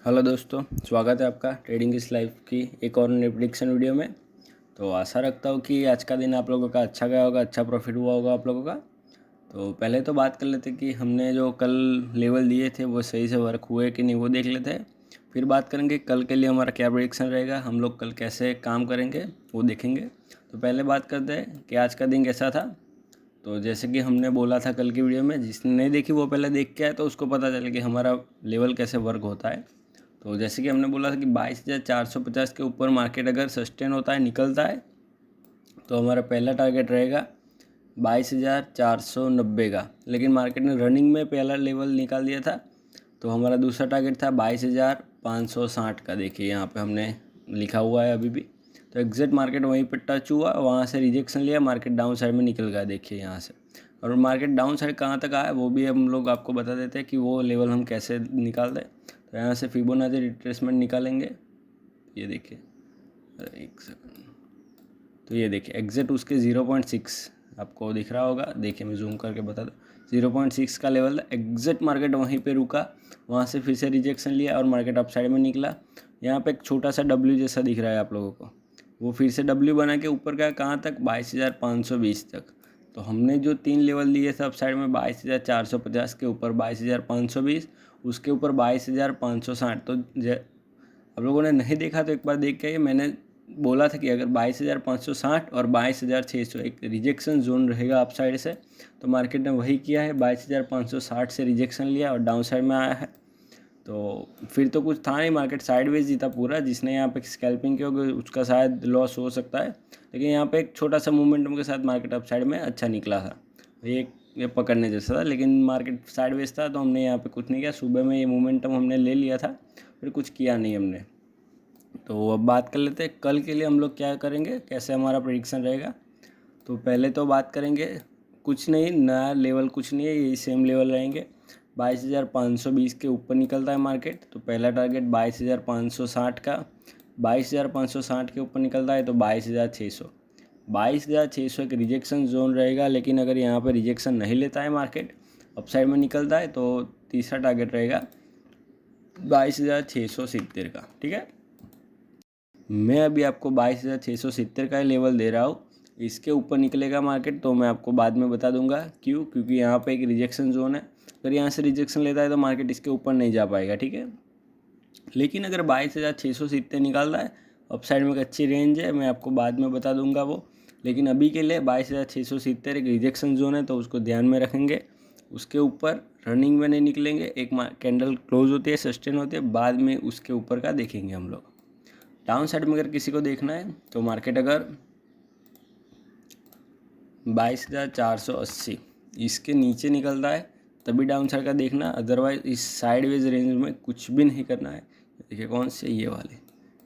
Hello दोस्तों, स्वागत है आपका ट्रेडिंग इस लाइफ की एक और नई प्रेडिक्शन वीडियो में। तो आशा रखता हूँ कि आज का दिन आप लोगों का अच्छा गया होगा, अच्छा प्रॉफिट हुआ होगा आप लोगों का। तो पहले तो बात कर लेते कि हमने जो कल लेवल दिए थे वो सही से वर्क हुए कि नहीं वो देख लेते हैं। फिर बात करेंगे कल के लिए हमारा क्या प्रेडिक्शन रहेगा, हम लोग कल कैसे काम करेंगे वो देखेंगे। तो पहले बात करते हैं कि आज का दिन कैसा था। तो जैसे कि हमने बोला था कल की वीडियो में, जिसने नहीं देखी वो पहले देख के आए तो उसको पता चले कि हमारा लेवल कैसे वर्क होता है। तो जैसे कि हमने बोला था कि 22,450 के ऊपर मार्केट अगर सस्टेन होता है, निकलता है, तो हमारा पहला टारगेट रहेगा 22,490 का। लेकिन मार्केट ने रनिंग में पहला लेवल निकाल दिया था, तो हमारा दूसरा टारगेट था 22,560 का। देखिए यहाँ पे हमने लिखा हुआ है अभी भी। तो एग्जैक्ट मार्केट वहीं पर टच हुआ, वहाँ से रिजेक्शन लिया, मार्केट डाउन साइड में निकल गया। देखिए यहाँ से, और मार्केट डाउन साइड कहाँ तक आया वो भी हम लोग आपको बता देते हैं कि वो लेवल हम कैसे निकालते हैं। तो यहाँ से फिबोनाची रिट्रेसमेंट निकालेंगे। ये देखिए, अरे एक सेकंड। तो ये देखिए एग्जैक्ट उसके 0.6 आपको दिख रहा होगा। देखिए मैं जूम करके बता दूँ, 0.6 का लेवल एग्जैक्ट मार्केट वहीं पे रुका, वहाँ से फिर से रिजेक्शन लिया और मार्केट अप साइड में निकला। यहाँ पे एक छोटा सा डब्ल्यू जैसा दिख रहा है आप लोगों को, वो फिर से डब्ल्यू बना के ऊपर गया कहाँ तक, 22,520 तक। तो हमने जो 3 लेवल लिए थे अप साइड में, 22,450 के ऊपर 22,520, उसके ऊपर 22,560। तो आप लोगों ने नहीं देखा तो एक बार देख के, मैंने बोला था कि अगर 22,560 और 22,600 एक रिजेक्शन जोन रहेगा अप साइड से, तो मार्केट ने वही किया है, 22,560 से रिजेक्शन लिया और डाउन साइड में आया है। तो फिर तो कुछ था नहीं, मार्केट साइडवेज जीता पूरा। जिसने यहाँ पे स्कैल्पिंग किया होगा उसका शायद लॉस हो सकता है, लेकिन यहाँ पे एक छोटा सा मोमेंटम के साथ मार्केट अप साइड में अच्छा निकला था। ये पकड़ने जैसा था, लेकिन मार्केट साइडवेज था तो हमने यहाँ पे कुछ नहीं किया। सुबह में ये मोमेंटम हमने ले लिया था, फिर कुछ किया नहीं हमने। तो अब बात कर लेते हैं कल के लिए हम लोग क्या करेंगे, कैसे हमारा प्रेडिक्शन रहेगा। तो पहले तो बात करेंगे, कुछ नहीं नया लेवल, कुछ नहीं है, यही सेम लेवल रहेंगे। 22,520 के ऊपर निकलता है मार्केट तो पहला टारगेट 22,560 का। 22,560 के ऊपर निकलता है तो 22,600। 22,600 एक रिजेक्शन जोन रहेगा, लेकिन अगर यहाँ पर रिजेक्शन नहीं लेता है मार्केट, अपसाइड में निकलता है, तो तीसरा टारगेट रहेगा 22,670 का। ठीक है, मैं अभी आपको 22,670 का ही लेवल दे रहा हूँ। इसके ऊपर निकलेगा मार्केट तो मैं आपको बाद में बता दूंगा क्यों, क्योंकि यहाँ पे एक रिजेक्शन जोन है। अगर यहाँ से रिजेक्शन लेता है तो मार्केट इसके ऊपर नहीं जा पाएगा। ठीक है, लेकिन अगर 22,670 निकालता है, अपसाइड में एक अच्छी रेंज है, मैं आपको बाद में बता दूंगा वो। लेकिन अभी के लिए 22,670 एक रिजेक्शन जोन है, तो उसको ध्यान में रखेंगे। उसके ऊपर रनिंग में नहीं निकलेंगे, एक कैंडल क्लोज होती है, सस्टेन होती है, बाद में उसके ऊपर का देखेंगे हम लोग। डाउन साइड में अगर किसी को देखना है तो मार्केट अगर 22,480 इसके नीचे निकलता है तभी डाउन साइड का देखना, अदरवाइज इस साइडवेज रेंज में कुछ भी नहीं करना है। देखिए कौन से, ये वाले,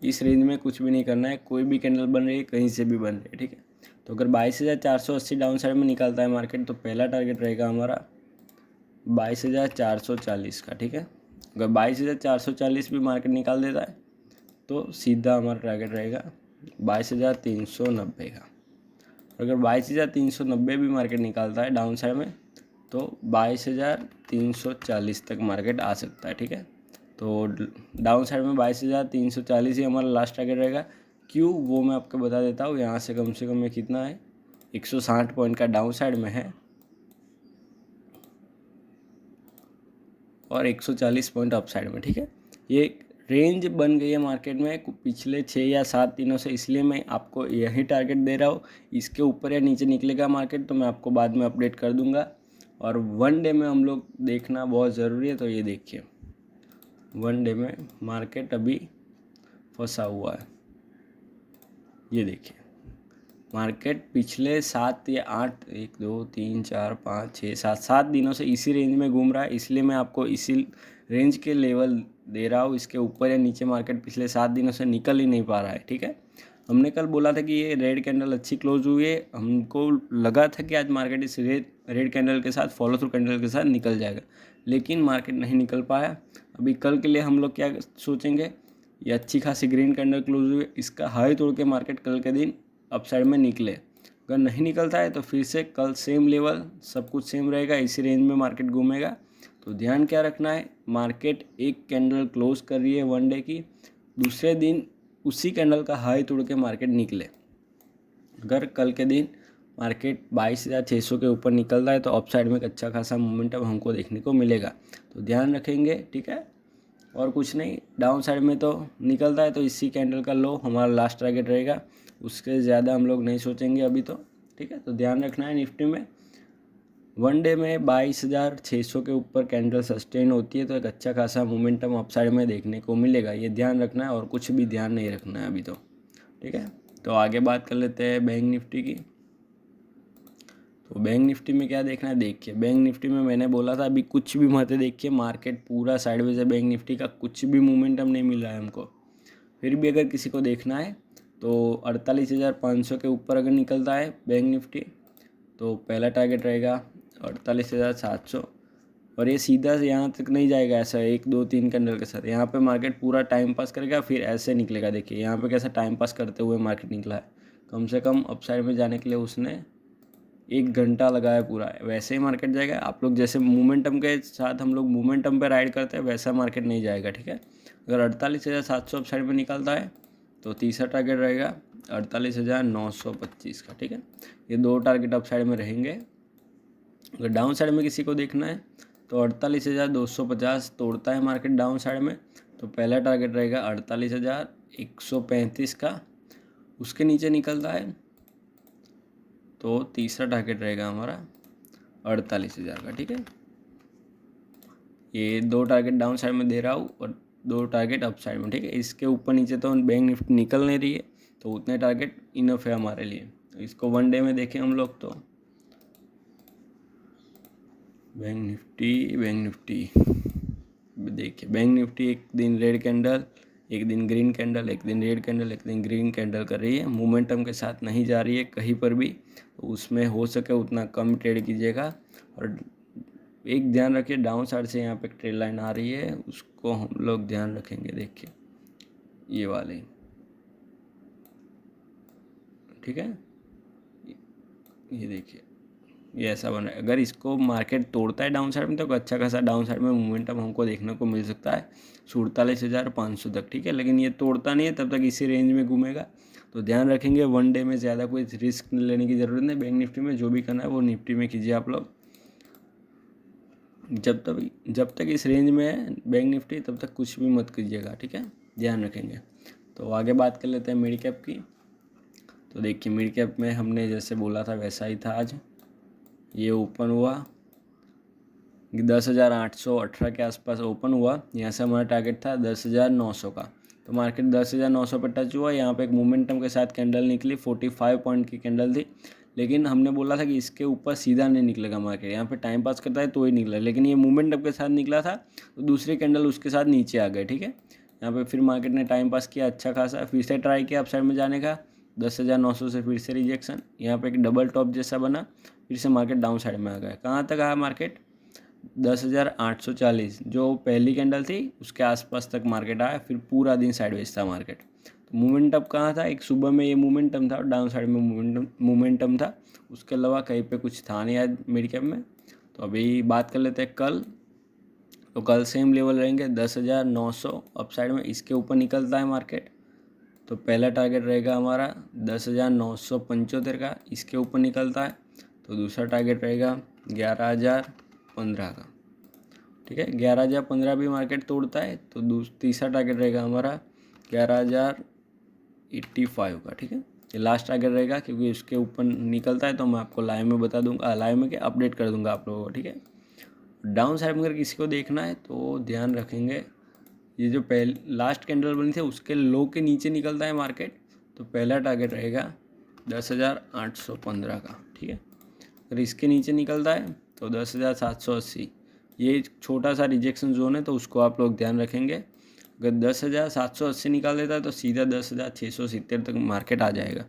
इस रेंज में कुछ भी नहीं करना है। कोई भी कैंडल बन रही है, कहीं से भी बन रही है, ठीक है। तो अगर 22,480 डाउन साइड में निकलता है मार्केट तो पहला टारगेट रहेगा हमारा 22,440 का। ठीक है, अगर 22,440 भी मार्केट निकाल देता है तो सीधा हमारा टारगेट रहेगा 22,390 का। अगर 22,390 भी मार्केट निकालता है डाउन साइड में तो 22,340 तक मार्केट आ सकता है। ठीक है, तो डाउन साइड में 22,340 ही हमारा लास्ट टारगेट रहेगा। क्यों वो मैं आपको बता देता हूँ। यहाँ से कम ये कितना है, 160 पॉइंट का डाउन साइड में है और 140 पॉइंट अप साइड में। ठीक है, ये रेंज बन गई है मार्केट में पिछले 6 या 7 दिनों से, इसलिए मैं आपको यही टारगेट दे रहा हूँ। इसके ऊपर या नीचे निकलेगा मार्केट तो मैं आपको बाद में अपडेट कर दूंगा। और वन डे में हम लोग देखना बहुत ज़रूरी है। तो ये देखिए, वन डे में मार्केट अभी फंसा हुआ है। ये देखिए मार्केट पिछले 7 या 8, 1 2 3 4 5 6 7 दिनों से इसी रेंज में घूम रहा है, इसलिए मैं आपको इसी रेंज के लेवल दे रहा हूँ। इसके ऊपर या नीचे मार्केट पिछले 7 दिनों से निकल ही नहीं पा रहा है। ठीक है, हमने कल बोला था कि ये रेड कैंडल अच्छी क्लोज हुई है, हमको लगा था कि आज मार्केट इस रेड कैंडल के साथ, फॉलो थ्रू कैंडल के साथ निकल जाएगा, लेकिन मार्केट नहीं निकल पाया। अभी कल के लिए हम लोग क्या सोचेंगे, ये अच्छी खासी ग्रीन कैंडल क्लोज हुई है, इसका हाई तोड़ के मार्केट कल के दिन अपसाइड में निकले। अगर नहीं निकलता है तो फिर से कल सेम लेवल, सब कुछ सेम रहेगा, इसी रेंज में मार्केट घूमेगा। तो ध्यान क्या रखना है, मार्केट एक कैंडल क्लोज कर रही है वन डे की, दूसरे दिन उसी कैंडल का हाई तोड़ के मार्केट निकले। अगर कल के दिन मार्केट 22,600 के ऊपर निकलता है तो अपसाइड में एक अच्छा खासा मोमेंटम हमको देखने को मिलेगा, तो ध्यान रखेंगे, ठीक है। और कुछ नहीं, डाउन साइड में तो निकलता है तो इसी कैंडल का लो हमारा लास्ट टारगेट रहेगा, उसके ज़्यादा हम लोग नहीं सोचेंगे अभी तो, ठीक है। तो ध्यान रखना है निफ्टी में वन डे में 22,600 के ऊपर कैंडल सस्टेन होती है तो एक अच्छा खासा मोमेंटम अपसाइड में देखने को मिलेगा, ये ध्यान रखना है और कुछ भी ध्यान नहीं रखना है अभी तो, ठीक है। तो आगे बात कर लेते हैं बैंक निफ्टी की। तो बैंक निफ्टी में क्या देखना है, देखिए बैंक निफ्टी में मैंने बोला था अभी कुछ भी मत देखिए, मार्केट पूरा साइडवेज है, बैंक निफ्टी का कुछ भी मोमेंटम नहीं मिल रहा है हमको। फिर भी अगर किसी को देखना है तो 48,500 के ऊपर अगर निकलता है बैंक निफ्टी तो पहला टारगेट रहेगा 48,700, और ये सीधा यहाँ तक नहीं जाएगा ऐसा 1 2 3 कैंडल के साथ, यहाँ पे मार्केट पूरा टाइम पास करेगा फिर ऐसे निकलेगा। देखिए यहाँ पे कैसा टाइम पास करते हुए मार्केट निकला है, कम से कम अपसाइड में जाने के लिए उसने 1 घंटा लगाया पूरा, वैसे ही मार्केट जाएगा। आप लोग जैसे मोमेंटम के साथ हम लोग मोमेंटम पे राइड करते हैं वैसा मार्केट नहीं जाएगा, ठीक है। अगर 48,700 अपसाइड में निकलता है तो तीसरा टारगेट रहेगा 48,925 का, ठीक है। ये 2 टारगेट अपसाइड में रहेंगे। अगर डाउन साइड में किसी को देखना है तो 48,250 तोड़ता है मार्केट डाउन साइड में तो पहला टारगेट रहेगा 48,135 का, उसके नीचे निकलता है तो तीसरा टारगेट रहेगा हमारा 48,000 का, ठीक है। ये 2 टारगेट डाउन साइड में दे रहा हूँ और 2 टारगेट अप साइड में, ठीक है। इसके ऊपर नीचे तो बैंक निफ्टी निकल नहीं रही है तो उतने टारगेट इनफ है हमारे लिए। तो इसको वन डे में देखें हम लोग तो बैंक निफ्टी देखिए, बैंक निफ्टी एक दिन रेड कैंडल, एक दिन ग्रीन कैंडल, एक दिन रेड कैंडल, एक दिन ग्रीन कैंडल कर रही है, मोमेंटम के साथ नहीं जा रही है कहीं पर भी, तो उसमें हो सके उतना कम ट्रेड कीजिएगा। और एक ध्यान रखिए डाउन साइड से यहाँ पे एक ट्रेड लाइन आ रही है उसको हम लोग ध्यान रखेंगे, देखिए ये वाले, ठीक है। ये देखिए ये ऐसा बना है, अगर इसको मार्केट तोड़ता है डाउन साइड में तो अच्छा खासा डाउन साइड में मोमेंटम हमको देखने को मिल सकता है 47,500 तक, ठीक है। लेकिन ये तोड़ता नहीं है तब तक इसी रेंज में घूमेगा, तो ध्यान रखेंगे वन डे में ज़्यादा कोई रिस्क लेने की ज़रूरत नहीं। बैंक निफ्टी में जो भी करना है वो निफ्टी में कीजिए आप लोग, जब तक इस रेंज में है बैंक निफ्टी तब तक कुछ भी मत कीजिएगा, ठीक है, ध्यान रखेंगे। तो आगे बात कर लेते हैं मिड कैप की। तो देखिए मिड कैप में हमने जैसे बोला था वैसा ही था, आज ये ओपन हुआ 10,818 के आसपास ओपन हुआ, यहाँ से हमारा टारगेट था 10,900 का, तो मार्केट 10,900 पर टच हुआ। यहाँ पे एक मोमेंटम के साथ कैंडल निकली, 45 पॉइंट की कैंडल थी, लेकिन हमने बोला था कि इसके ऊपर सीधा नहीं निकलेगा मार्केट, यहाँ पे टाइम पास करता है तो ही निकला, लेकिन ये मोमेंटम के साथ निकला था तो दूसरी कैंडल उसके साथ नीचे आ गए, ठीक है। यहाँ पे फिर मार्केट ने टाइम पास किया अच्छा खासा, फिर से ट्राई किया अपसाइड में जाने का, 10,900 से फिर से रिजेक्शन, यहाँ पे एक डबल टॉप जैसा बना, फिर से मार्केट डाउन साइड में आ गया। कहाँ तक आया मार्केट, 10,840, जो पहली कैंडल थी उसके आसपास तक मार्केट आया, फिर पूरा दिन साइडवेज था मार्केट। तो मोमेंटम कहाँ था, एक सुबह में ये मोमेंटम था और डाउन साइड में मोमेंटम था, उसके अलावा कहीं पे कुछ था नहीं आज मिड कैप में। तो अभी बात कर लेते हैं कल। तो कल सेम लेवल रहेंगे 10,900 अप साइड में, इसके ऊपर निकलता है मार्केट तो पहला टारगेट रहेगा हमारा 10,975 का, इसके ऊपर निकलता है तो दूसरा टारगेट रहेगा 11,015 का, ठीक है। 11,015 भी मार्केट तोड़ता है तो तीसरा टारगेट रहेगा हमारा 11,085 का, ठीक है। ये लास्ट टारगेट रहेगा क्योंकि इसके ऊपर निकलता है तो मैं आपको लाइव में बता दूंगा, लाइव में क्या अपडेट कर दूंगा आप लोगों को, ठीक है। डाउन साइड में अगर किसी को देखना है तो ध्यान रखेंगे, ये जो लास्ट कैंडल बनी थी उसके लो के नीचे निकलता है मार्केट तो पहला टारगेट रहेगा 10,815 का, ठीक है। अगर इसके नीचे निकलता है तो 10,780, ये छोटा सा रिजेक्शन जोन है तो उसको आप लोग ध्यान रखेंगे। अगर 10,780 निकाल देता है तो सीधा 10,670 तक मार्केट आ जाएगा।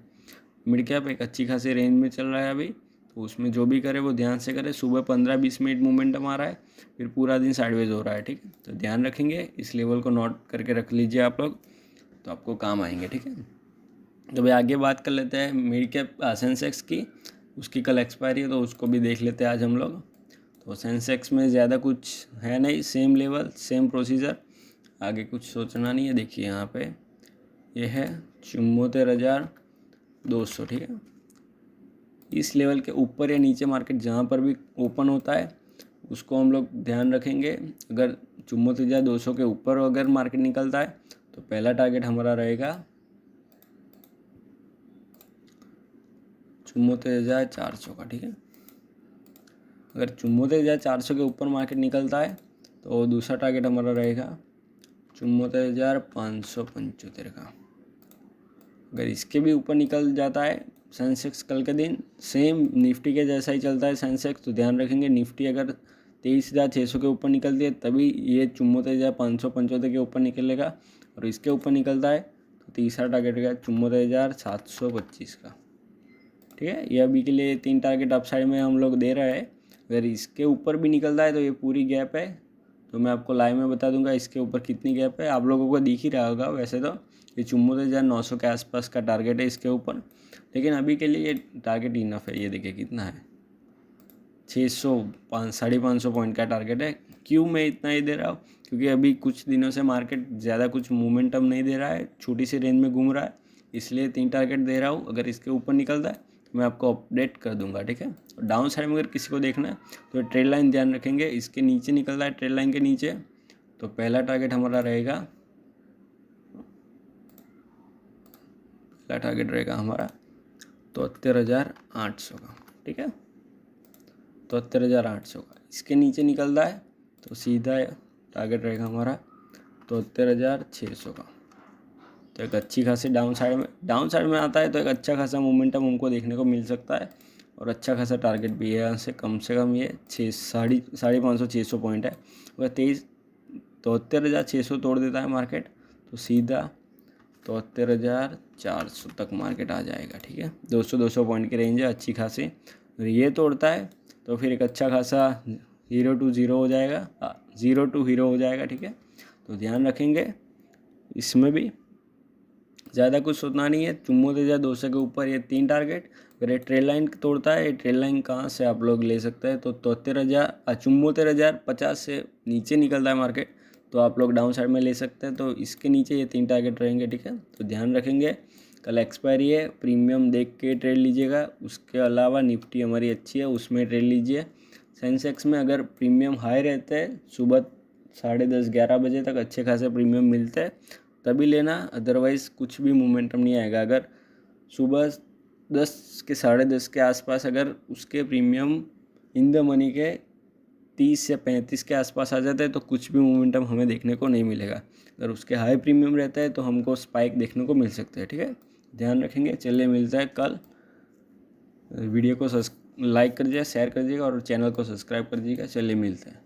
मिड कैप एक अच्छी खासी रेंज में चल रहा है अभी, तो उसमें जो भी करे वो ध्यान से करे। सुबह 15-20 मिनट मोमेंटम आ रहा है, फिर पूरा दिन साइडवेज हो रहा है, ठीक है। तो ध्यान रखेंगे, इस लेवल को नोट करके रख लीजिए आप लोग, तो आपको काम आएंगे, ठीक है। तो भाई आगे बात कर लेते हैं मिड कैप सेंसेक्स की, उसकी कल एक्सपायरी है तो उसको भी देख लेते हैं आज हम लोग। तो सेंसेक्स में ज़्यादा कुछ है नहीं, सेम लेवल सेम प्रोसीजर, आगे कुछ सोचना नहीं है। देखिए यहाँ पे ये है 74,200, ठीक है। इस लेवल के ऊपर या नीचे मार्केट जहाँ पर भी ओपन होता है उसको हम लोग ध्यान रखेंगे। अगर 74,200 के ऊपर अगर मार्केट निकलता है तो पहला टारगेट हमारा रहेगा 74,400 का, ठीक है। अगर 74,400 के ऊपर मार्केट निकलता है तो दूसरा टारगेट हमारा रहेगा 74,575 का। अगर इसके भी ऊपर निकल जाता है सेंसेक्स कल के दिन सेम निफ्टी के जैसा ही चलता है सेंसेक्स, तो ध्यान रखेंगे निफ्टी अगर 23,600 के ऊपर निकलती है तभी ये 74,575 के ऊपर निकलेगा, और इसके ऊपर निकलता है तो तीसरा टारगेट रहेगा 74,725 का, ठीक है। ये अभी के लिए 3 टारगेट अपसाइड में हम लोग दे रहे हैं। अगर इसके ऊपर भी निकलता है तो ये पूरी गैप है, तो मैं आपको लाइव में बता दूंगा इसके ऊपर कितनी गैप है। आप लोगों को दिख ही रहा होगा वैसे तो, ये 74,900 के आसपास का टारगेट है इसके ऊपर, लेकिन अभी के लिए ये टारगेट इनफ है। ये देखिए कितना है, 550 पॉइंट का टारगेट है। क्यों मैं इतना ही दे रहा हूँ, क्योंकि अभी कुछ दिनों से मार्केट ज़्यादा कुछ मोमेंटम नहीं दे रहा है, छोटी सी रेंज में घूम रहा है, इसलिए 3 टारगेट दे रहा हूँ। अगर इसके ऊपर निकलता है तो मैं आपको अपडेट कर दूंगा, ठीक है। डाउन साइड में अगर किसी को देखना है तो ट्रेड लाइन ध्यान रखेंगे, इसके नीचे निकल रहा है ट्रेड लाइन के नीचे, तो पहला टारगेट हमारा रहेगा, पहला टारगेट रहेगा हमारा 73,800 का, ठीक है। 73,800 का इसके नीचे निकल रहा है तो सीधा टारगेट रहेगा हमारा 73,600 का। तो एक अच्छी खासी डाउन साइड में आता है तो एक अच्छा खासा मोमेंटम हमको देखने को मिल सकता है, और अच्छा खासा टारगेट भी है। यहाँ से कम ये 550-600 पॉइंट है। अगर 73,600 तोड़ देता है मार्केट तो सीधा 73,400 तक मार्केट आ जाएगा, ठीक है। 200 पॉइंट की रेंज है अच्छी खासी। अगर ये तोड़ता है तो फिर एक अच्छा खासा 0 to 0 हो जाएगा, 0 to हीरो हो जाएगा, ठीक है। तो ध्यान रखेंगे इसमें भी ज़्यादा कुछ सोचना नहीं है। 74,200 के ऊपर ये 3 टारगेट। अगर ये ट्रेड लाइन तोड़ता है, ये ट्रेड लाइन कहाँ से आप लोग ले सकते हैं तो 74,050 से नीचे निकलता है मार्केट तो आप लोग डाउन साइड में ले सकते हैं। तो इसके नीचे ये 3 टारगेट रहेंगे, ठीक है। तो ध्यान रखेंगे, कल एक्सपायरी है, प्रीमियम देख के ट्रेड लीजिएगा। उसके अलावा निफ्टी हमारी अच्छी है, उसमें ट्रेड लीजिए। सेंसेक्स में अगर प्रीमियम हाई रहते हैं, सुबह 10:30-11 बजे तक अच्छे खासे प्रीमियम मिलते हैं तभी लेना, अदरवाइज़ कुछ भी मोमेंटम नहीं आएगा। अगर सुबह 10 के 10:30 के आसपास अगर उसके प्रीमियम इन द मनी के 30 या 35 के आसपास आ जाता है तो कुछ भी मोमेंटम हमें देखने को नहीं मिलेगा। अगर उसके हाई प्रीमियम रहता है तो हमको स्पाइक देखने को मिल सकता है, ठीक है। ध्यान रखेंगे। चलिए मिलता है कल। वीडियो को लाइक कर दीजिएगा, शेयर कर दीजिएगा और चैनल को सब्सक्राइब कर दीजिएगा। चलिए मिलते हैं।